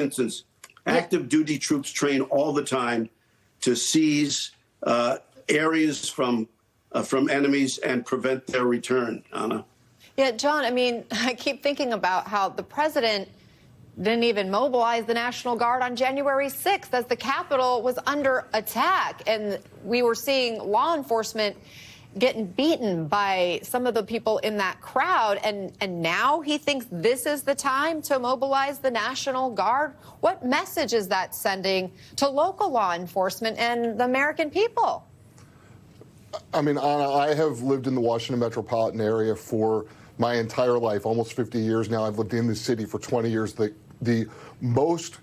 instance, active duty troops train all the time to seize areas from enemies and prevent their return. Anna. Yeah, John, I mean, I keep thinking about how the president didn't even mobilize the National Guard on January 6th as the Capitol was under attack. And we were seeing law enforcement getting beaten by some of the people in that crowd. And now he thinks this is the time to mobilize the National Guard. What message is that sending to local law enforcement and the American people? I mean, Anna, I have lived in the Washington metropolitan area for my entire life, almost 50 years now. I've lived in the city for 20 years. The most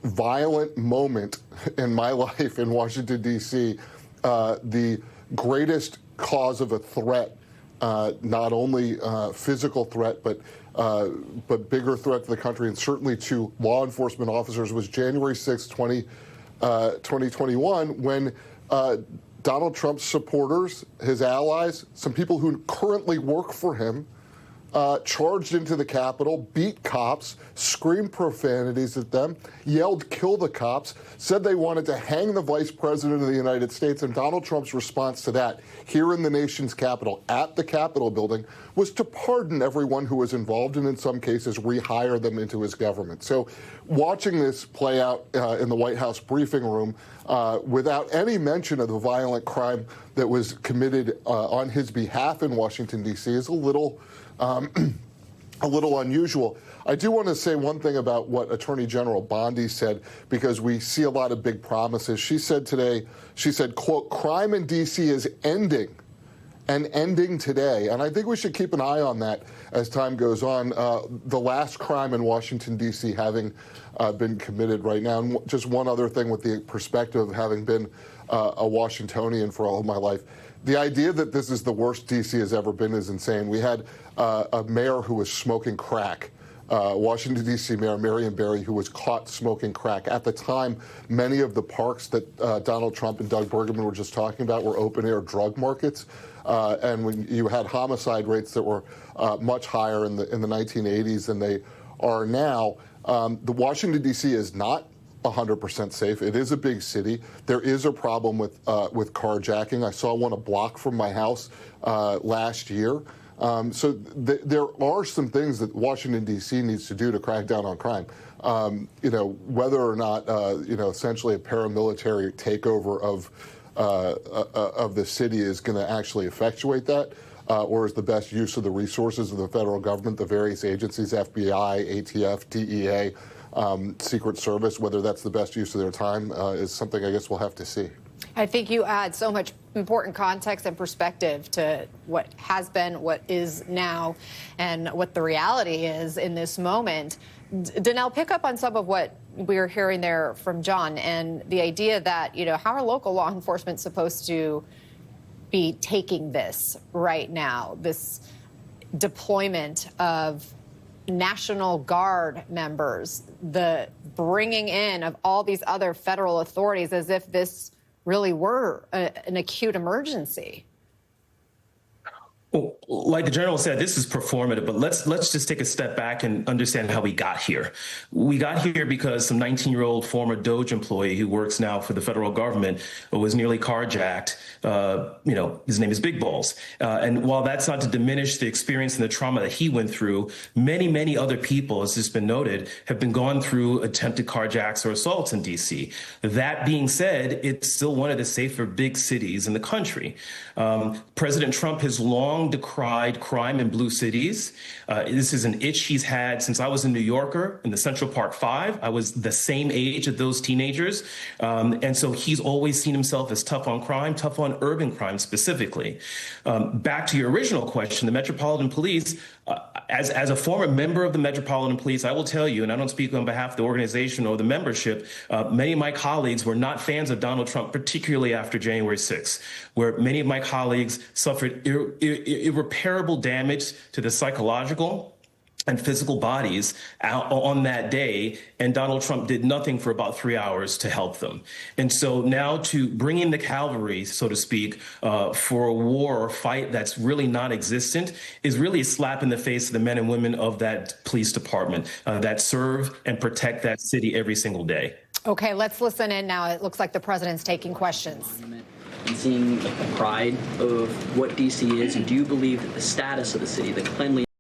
violent moment in my life in Washington, D.C., the greatest cause of a threat, not only physical threat, but bigger threat to the country and certainly to law enforcement officers, was January 6, 2021, when Donald Trump's supporters, his allies, some people who currently work for him, charged into the Capitol, beat cops, screamed profanities at them, yelled, "Kill the cops," said they wanted to hang the vice president of the United States. And Donald Trump's response to that here in the nation's capital, at the Capitol building, was to pardon everyone who was involved and in some cases rehire them into his government. So watching this play out in the White House briefing room without any mention of the violent crime that was committed on his behalf in Washington, D.C. is a little unusual. I do want to say one thing about what Attorney General Bondi said, because we see a lot of big promises. She said today, quote, "Crime in D.C. is ending and ending today." And I think we should keep an eye on that as time goes on. The last crime in Washington, D.C. having been committed right now. And just one other thing with the perspective of having been a Washingtonian for all of my life. The idea that this is the worst D.C. has ever been is insane. We had a mayor who was smoking crack, Washington, D.C. Mayor Marion Barry, who was caught smoking crack. At the time, many of the parks that Donald Trump and Doug Burgum were just talking about were open-air drug markets. And when you had homicide rates that were much higher in the 1980s than they are now, the Washington, D.C. is not 100% safe. It is a big city. There is a problem with carjacking. I saw one a block from my house last year. So there are some things that Washington, D.C. needs to do to crack down on crime. Whether or not, essentially a paramilitary takeover of the city is going to actually effectuate that, or is the best use of the resources of the federal government, the various agencies, FBI, ATF, DEA, Secret Service, whether that's the best use of their time is something I guess we'll have to see. I think you add so much important context and perspective to what has been, what is now, and what the reality is in this moment. Danelle, pick up on some of what we were hearing there from John and the idea that, how are local law enforcement supposed to be taking this right now, this deployment of National Guard members, the bringing in of all these other federal authorities as if this really were an acute emergency? Well, like the general said, this is performative, but let's just take a step back and understand how we got here. We got here because some 19-year-old former DOJ employee who works now for the federal government was nearly carjacked. His name is Big Balls. And while that's not to diminish the experience and the trauma that he went through, many, many other people, as has been noted, have been gone through attempted carjacks or assaults in D.C. That being said, it's still one of the safer big cities in the country. President Trump has long decried crime in blue cities. This is an itch he's had since I was a New Yorker in the Central Park Five. I was the same age as those teenagers. And so he's always seen himself as tough on crime, tough on urban crime specifically. Back to your original question, the Metropolitan Police, as a former member of the Metropolitan Police, I will tell you, and I don't speak on behalf of the organization or the membership, many of my colleagues were not fans of Donald Trump, particularly after January 6th, where many of my colleagues suffered irreparable damage to the psychological and physical bodies out on that day, and Donald Trump did nothing for about 3 hours to help them. And so now to bring in the cavalry, so to speak, for a war or fight that's really non-existent is really a slap in the face of the men and women of that police department that serve and protect that city every single day. Okay, let's listen in now. It looks like the president's taking questions. And seeing the pride of what D.C. is, and do you believe that the status of the city, the cleanliness